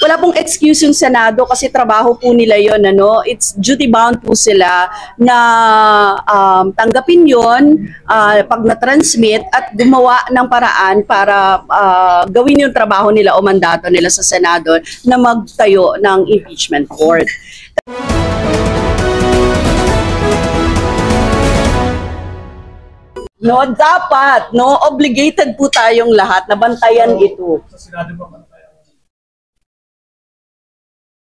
wala pong excuse yung Senado kasi trabaho po nila yon, ano. It's duty bound po sila na tanggapin yon pag na-transmit at gumawa ng paraan para gawin yung trabaho nila o mandato nila sa Senado na magtayo ng impeachment court. No, dapat, no, obligated po tayong lahat na bantayan ito. Sa Senado ba bantayan?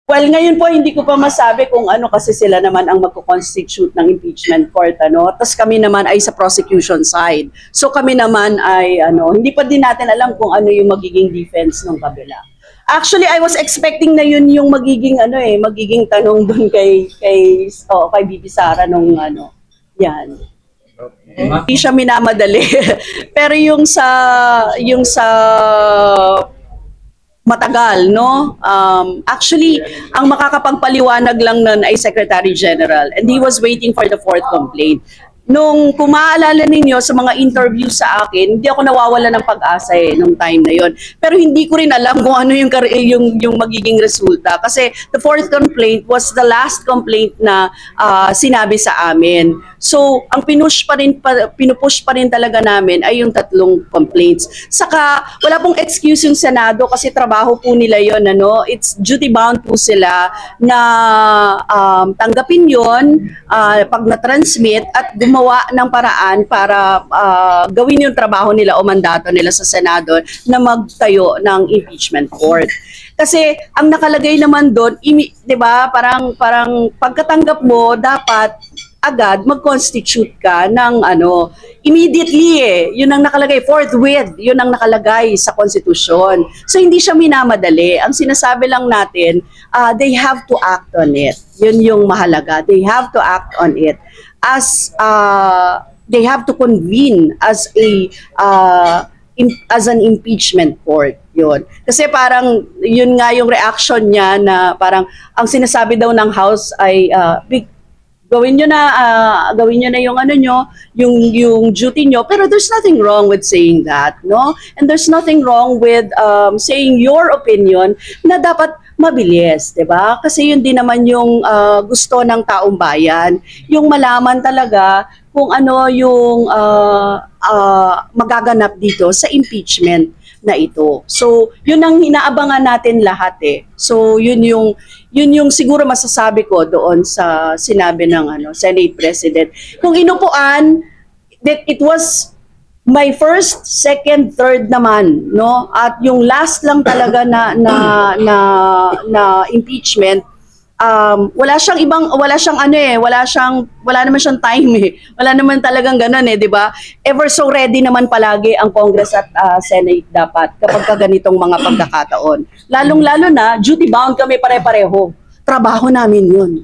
Well, ngayon po hindi ko pa masabi kung ano kasi sila naman ang magko-constitute ng impeachment court, ano. Tapos kami naman ay sa prosecution side. So kami naman ay hindi pa din natin alam kung ano yung magiging defense ng kabila. Actually, I was expecting na yun yung magiging magiging tanong doon kay Bibi Sara nung yan. Okay. Hindi siya minamadali. Pero yung sa matagal, no? Actually, ang makakapagpaliwanag lang nun ay Secretary General, and he was waiting for the fourth complaint. Kung maaalala ninyo sa mga interview sa akin, hindi ako nawawala ng pag-asa nung time na yon. Pero hindi ko rin alam kung ano yung magiging resulta. Kasi the fourth complaint was the last complaint na sinabi sa amin. So, ang pinupush pa rin talaga namin ay yung tatlong complaints. Saka, wala pong excuse yung Senado kasi trabaho po nila yon, ano. It's duty bound po sila na tanggapin yon pag na-transmit at gumawa ng paraan para gawin yung trabaho nila o mandato nila sa Senado na magtayo ng impeachment court. Kasi ang nakalagay naman doon, 'di ba, parang pagkatanggap mo dapat agad mag-constitute ka ng immediately Yun ang nakalagay, forthwith, yun ang nakalagay sa konstitusyon. So hindi siya minamadali. Ang sinasabi lang natin, they have to act on it. Yun yung mahalaga. They have to act on it. They have to convene as an impeachment court. Yun. Kasi parang yun nga yung reaction niya na parang ang sinasabi daw ng House ay gawin nyo na yung duty nyo, pero there's nothing wrong with saying that, no? And there's nothing wrong with saying your opinion na dapat mabilis, 'di ba? Kasi yun din naman yung gusto ng taong bayan, yung malaman talaga kung ano yung magaganap dito sa impeachment na ito. So, yun ang inaabangan natin lahat So, yun yung siguro masasabi ko doon sa sinabi ng Senate President. Kung inupuan, that it was my first, second, third naman, no? At yung last lang talaga na impeachment, wala naman siyang time Wala naman talagang ganun 'di ba? Ever so ready naman palagi ang Congress at Senate dapat kapag ganitong mga pagkakataon. Lalong-lalo na duty bound kami pare-pareho. Trabaho namin 'yun.